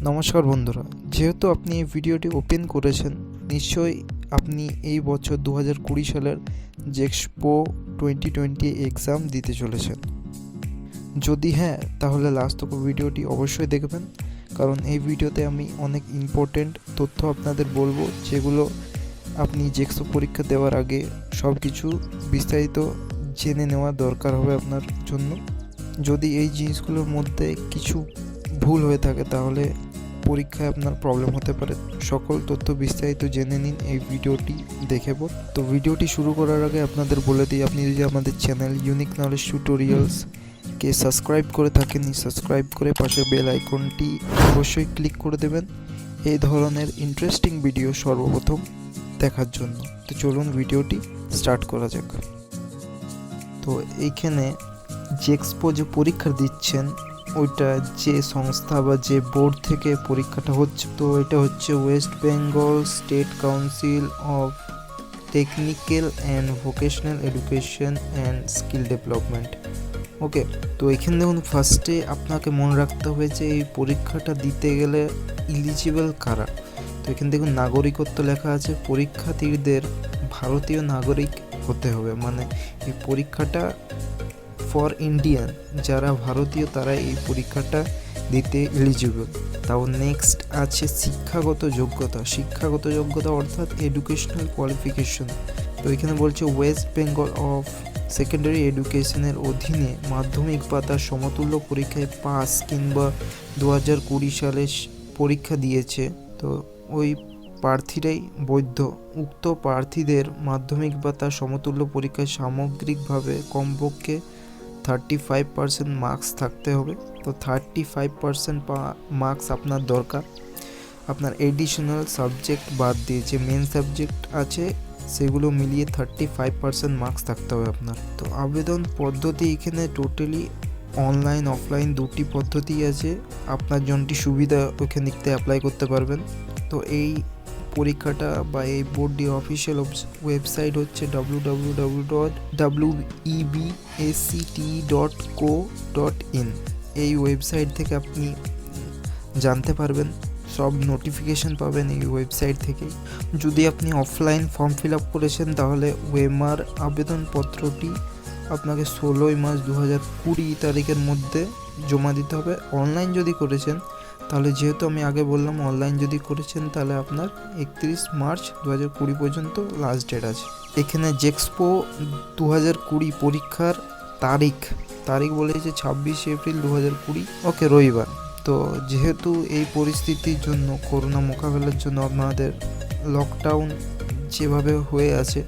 নমস্কার বন্ধুরা, যেহেতু আপনি এই ভিডিওটি ওপেন করেছেন, নিশ্চয়ই আপনি এই বছর 2020 সালের জেক্সপো 2020 এক্সাম দিতে চলেছেন। যদি হ্যাঁ, তাহলে লাস্ট তক ভিডিওটি অবশ্যই দেখবেন, কারণ এই ভিডিওতে আমি অনেক ইম্পর্টেন্ট তথ্য আপনাদের বলবো, যেগুলো আপনি জেক্সপো পরীক্ষা দেওয়ার আগে সব কিছু বিস্তারিত জেনে নেওয়া দরকার হবে আপনার জন্য। যদি এই জিনিসগুলোর মধ্যে কিছু ভুল হয়ে থাকে তাহলে পরীক্ষায় আপনার প্রবলেম হতে পারে। সকল তথ্য বিস্তারিত জেনে নিন এই ভিডিওটি দেখে পর। তো ভিডিওটি শুরু করার আগে আপনাদের বলে দিই, আপনি যদি আমাদের চ্যানেল ইউনিক নলেজ টিউটোরিয়ালসকে সাবস্ক্রাইব করে থাকেন, সাবস্ক্রাইব করে পাশের বেল আইকনটি অবশ্যই ক্লিক করে দেবেন এই ধরনের ইন্টারেস্টিং ভিডিও সর্বপ্রথম দেখার জন্য। তো চলুন ভিডিওটি স্টার্ট করা যাক। তো এইখানে জেক্সপো যে পরীক্ষা দিচ্ছেন, ওইটা যে সংস্থা বা যে বোর্ড থেকে পরীক্ষাটা হচ্ছে, তো এটা হচ্ছে West Bengal State Council of Technical and Vocational Education and Skill Development. Okay, তো এখানে দেখুন ফার্স্টে আপনাকে মনে রাখতে হবে যে এই পরীক্ষাটা দিতে গেলে ইলিজিবল কারা। তো এখানে দেখুন নাগরিকত্ব লেখা আছে, পরীক্ষার্থীদের ভারতীয় নাগরিক হতে হবে, মানে এই পরীক্ষাটা ফর ইন্ডিয়ান, যারা ভারতীয় তারা এই পরীক্ষাটা দিতে এলিজিবল। তাও নেক্সট আছে শিক্ষাগত যোগ্যতা অর্থাৎ এডুকেশনাল কোয়ালিফিকেশন। তো এখানে বলছে ওয়েস্ট বেঙ্গল অফ সেকেন্ডারি এডুকেশনের অধীনে মাধ্যমিক বা তার সমতুল্য পরীক্ষায় পাস কিংবা 2020 সালে পরীক্ষা দিয়েছে, তো ওই প্রার্থীরাই বৈধ। উক্ত প্রার্থীদের মাধ্যমিক বা তার সমতুল্য পরীক্ষায় সামগ্রিকভাবে কমপক্ষে 35% মার্কস থাকতে হবে। তো 35% মার্কস আপনার দরকার। আপনার এডিশনাল সাবজেক্ট বাদ দিয়ে যে মেন সাবজেক্ট আছে সেগুলো মিলিয়ে 35% মার্কস থাকতে হবে আপনার। তো আবেদন পদ্ধতি এখানে টোটালি অনলাইন অফলাইন দুটি পদ্ধতি আছে, আপনার জনটি সুবিধা ওইখান থেকে অ্যাপ্লাই করতে পারবেন। তো এই পরীক্ষাটা বা এই বোর্ডটি অফিসিয়াল ওয়েবসাইট হচ্ছে www.webacte.co.in। এই ওয়েবসাইট থেকে আপনি জানতে পারবেন, সব নোটিফিকেশন পাবেন এই ওয়েবসাইট থেকেই। যদি আপনি অফলাইন ফর্ম ফিল আপ করেছেন তাহলে ওএমআর আবেদনপত্রটি আপনাকে 16 মার্চ 2020 তারিখের মধ্যে জমা দিতে হবে। অনলাইন যদি করেছেন তাহলে, যেহেতু আমি আগে বললাম অনলাইন যদি করেছেন তাহলে আপনার 31 মার্চ 2020 পর্যন্ত লাস্ট ডেট আছে। এখানে জেক্সপো 2020 পরীক্ষার তারিখ বলেছে 26 এপ্রিল 2020, ওকে, রবিবার। তো যেহেতু এই পরিস্থিতির জন্য, করোনা মোকাবেলার জন্য আপনাদের লকডাউন যেভাবে হয়ে আছে,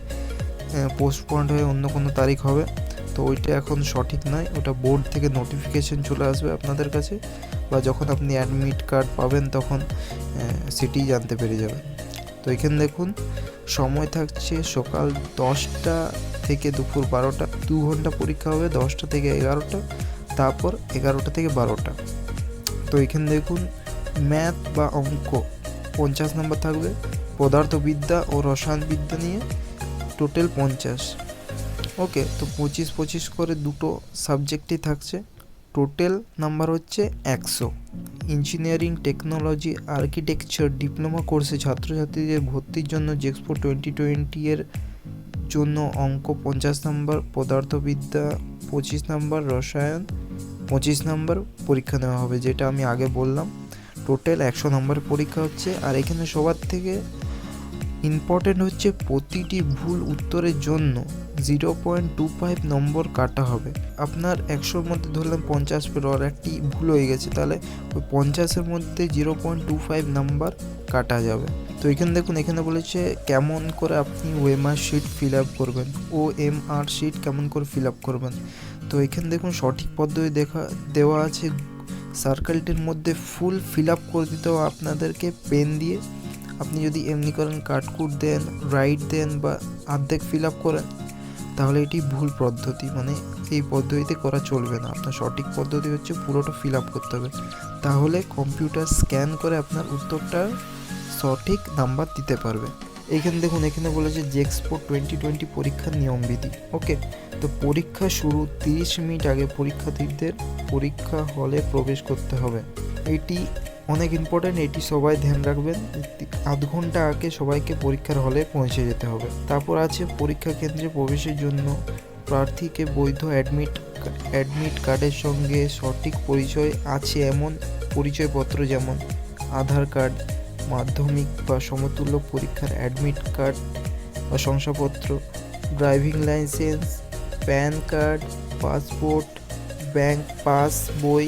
পোস্টপন্ড হয়ে অন্য কোনো তারিখ হবে, তো ওইটা এখন সঠিক নয়। ওটা বোর্ড থেকে নোটিফিকেশন চলে আসবে আপনাদের কাছে, বা যখন আপনি অ্যাডমিট কার্ড পাবেন তখন সেটি জানতে পেরে যাবেন। তো এখানে দেখুন সময় থাকছে সকাল 10টা থেকে দুপুর 12টা, 2 ঘন্টা পরীক্ষা হবে, 10টা থেকে 11টা, তারপর 11টা থেকে 12টা। তো এখানে দেখুন ম্যাথ বা অঙ্ক 50 নম্বর থাকবে, পদার্থবিদ্যা ও রসায়নবিদ্যা নিয়ে টোটাল 50। ওকে, তো 25 করে দুটো সাবজেক্টই থাকছে, টোটাল নাম্বার হচ্ছে 100। ইঞ্জিনিয়ারিং, টেকনোলজি, আর্কিটেকচার ডিপ্লোমা কোর্সে ছাত্রছাত্রীদের ভর্তির জন্য জেক্সপো 2020 এর জন্য অঙ্ক 50 নম্বর, পদার্থবিদ্যা 25 নম্বর, রসায়ন 25 নম্বর পরীক্ষা নেওয়া হবে, যেটা আমি আগে বললাম। টোটাল 100 নম্বরের পরীক্ষা হচ্ছে। আর এখানে সবার থেকে ইম্পর্টেন্ট হচ্ছে প্রতিটি ভুল উত্তরের জন্য 0.25 নম্বর কাটা হবে। আপনার 100-র মধ্যে ধরলাম 50 পেল, আর একটি ভুল হয়ে গেছে, তাহলে ওই 50-এর মধ্যে 0.25 নাম্বার কাটা যাবে। তো এখানে দেখুন, এখানে বলেছে কেমন করে আপনি ওএমআর শিট ফিল আপ করবেন, ওএমআর শিট কেমন করে ফিল আপ করবেন। তো এখানে দেখুন সঠিক পদ্ধতি দেওয়া আছে, সার্কেলটির মধ্যে ফুল ফিল আপ করে দিতে হবে আপনাদেরকে পেন দিয়ে। আপনি যদি এমনি করেন, কাটকুট দেন, রাইট দেন বা অর্ধেক ফিল আপ করেন, তাহলে এটি ভুল পদ্ধতি, মানে এই পদ্ধতিতে করা চলবে না। আপনার সঠিক পদ্ধতি হচ্ছে পুরোটা ফিল আপ করতে হবে, তাহলে কম্পিউটার স্ক্যান করে আপনার উত্তরটা সঠিক নাম্বার দিতে পারবে। এইখানে দেখুন, এখানে বলেছে জেক্সপো 2020 পরীক্ষার নিয়মবিধি। ওকে, তো পরীক্ষা শুরু 30 মিনিট আগে পরীক্ষার্থীদের পরীক্ষা হলে প্রবেশ করতে হবে। এটি অনেক ইম্পর্টেন্ট, এটি সবাই ধ্যান রাখবেন। আধ ঘন্টা আগে সবাইকে পরীক্ষার হলে পৌঁছে যেতে হবে। তারপর আছে পরীক্ষা কেন্দ্রে প্রবেশের জন্য প্রার্থীকে বৈধ অ্যাডমিট কার্ডের সঙ্গে সঠিক পরিচয় আছে এমন পরিচয়পত্র, যেমন আধার কার্ড, মাধ্যমিক বা সমতুল্য পরীক্ষার অ্যাডমিট কার্ড বা শংসাপত্র, driving licence, pan card, passport, bank pass বই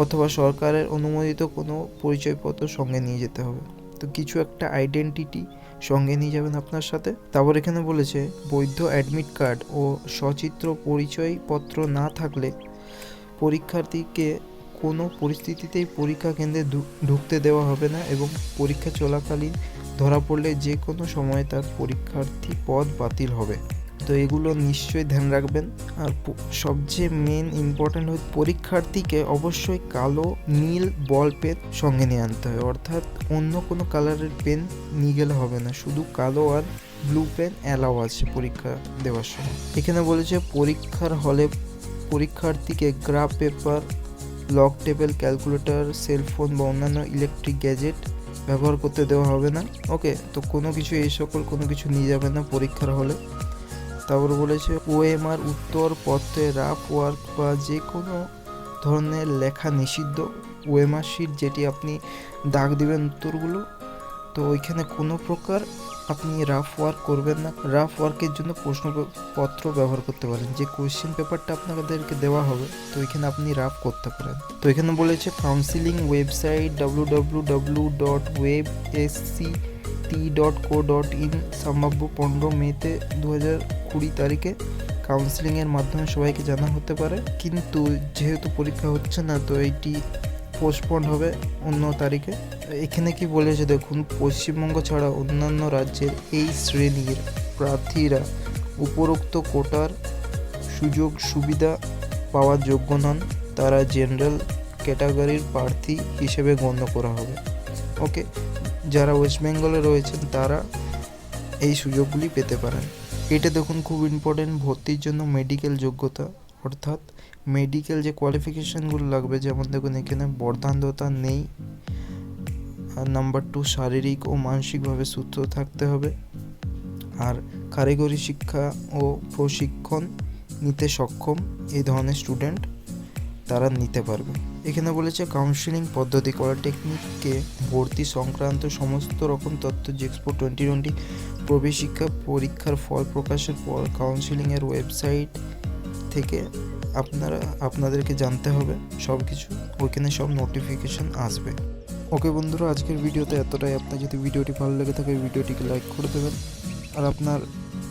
অথবা সরকারের অনুমোদিত কোনো পরিচয়পত্র সঙ্গে নিয়ে যেতে হবে। তো কিছু একটা আইডেন্টিটি সঙ্গে নিয়ে যাবেন আপনার সাথে। তারপর এখানে বলেছে বৈধ অ্যাডমিট কার্ড ও সচিত্র পরিচয়পত্র না থাকলে পরীক্ষার্থীকে কোনো পরিস্থিতিতেই পরীক্ষা কেন্দ্রে ঢুকতে দেওয়া হবে না, এবং পরীক্ষা চলাকালীন ধরা পড়লে যে কোনো সময় তার পরীক্ষার্থী পদ বাতিল হবে। তো এগুলো নিশ্চয়ই ধ্যান রাখবেন। আর সবচেয়ে মেন ইম্পর্ট্যান্ট হচ্ছে পরীক্ষার্থীকে অবশ্যই কালো, নীল বল পেন সঙ্গে নিয়ে আনতে হবে, অর্থাৎ অন্য কোনো কালারের পেন নিয়ে গেলে হবে না, শুধু কালো আর ব্লু পেন অ্যালাউ আছে পরীক্ষা দেওয়ার সময়। এখানে বলেছে পরীক্ষার হলে পরীক্ষার্থীকে graph paper, log table, calculator, cellphone বা অন্যান্য ইলেকট্রিক গ্যাজেট ব্যবহার করতে দেওয়া হবে না। ওকে, তো কোনো কিছু এই সকল কোনো কিছু নিয়ে যাবে না পরীক্ষার হলে। তারপর বলেছে ওএমআর উত্তরপত্রে রাফ ওয়ার্ক বা যে কোনো ধরনের লেখা নিষিদ্ধ। ওএমআর শিট, যেটি আপনি দাগ দিবেন উত্তরগুলো, তো ওইখানে কোনো প্রকার আপনি রাফ ওয়ার্ক করবেন না। রাফ ওয়ার্কের জন্য প্রশ্নপত্র ব্যবহার করতে পারেন, যে কোয়েশ্চেন পেপারটা আপনাদেরকে দেওয়া হবে, তো ওইখানে আপনি রাফ করতে পারেন। তো এখানে বলেছে কাউন্সিলিং ওয়েবসাইট www.websct.co.in সম্ভাব্য 15 মেতে 2020 তারিখে কাউন্সিলিংয়ের মাধ্যমে সবাইকে জানা হতে পারে, কিন্তু যেহেতু পরীক্ষা হচ্ছে না, তো এইটি পোস্টপন্ড হবে অন্য তারিখে। এখানে কি বলেছে দেখুন, পশ্চিমবঙ্গ ছাড়া অন্যান্য রাজ্যের এই শ্রেণীর প্রার্থীরা উপরোক্ত কোটার সুযোগ সুবিধা পাওয়ার যোগ্য নন, তারা জেনারেল ক্যাটাগরির প্রার্থী হিসেবে গণ্য করা হবে। ওকে, যারা ওয়েস্ট বেঙ্গলে রয়েছেন তারা এই সুযোগগুলি পেতে পারেন। এটা দেখুন খুব ইম্পর্টেন্ট, ভর্তির জন্য মেডিকেল যোগ্যতা, অর্থাৎ মেডিকেল যে কোয়ালিফিকেশানগুলো লাগবে, যেমন দেখুন এখানে বর্ধান্ধতা নেই, আর নাম্বার 2 শারীরিক ও মানসিকভাবে সুস্থ থাকতে হবে, আর কারিগরি শিক্ষা ও প্রশিক্ষণ নিতে সক্ষম এই ধরনের স্টুডেন্ট তারা নিতে পারবে। এখানে বলেছে কাউন্সিলিং পদ্ধতি, পলিটেকনিককে ভর্তি সংক্রান্ত সমস্ত রকম তথ্য জেক্সপো 2020 প্রবেশিকা পরীক্ষার ফল প্রকাশের পর কাউন্সিলিংয়ের ওয়েবসাইট থেকে আপনাদেরকে জানতে হবে সব কিছু, ওইখানে সব নোটিফিকেশান আসবে। ওকে বন্ধুরা, আজকের ভিডিওতে এতটাই। আপনার যদি ভিডিওটি ভালো লেগে থাকে ভিডিওটিকে লাইক করে দেবেন, আর আপনার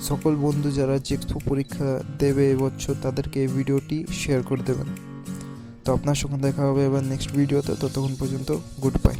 সকল বন্ধু যারা জেক্সপো পরীক্ষা দেবে এবছর তাদেরকে এই ভিডিওটি শেয়ার করে দেবেন। তো আপনার সঙ্গে দেখা হবে এবার নেক্সট ভিডিওতে, ততক্ষণ পর্যন্ত গুড বাই।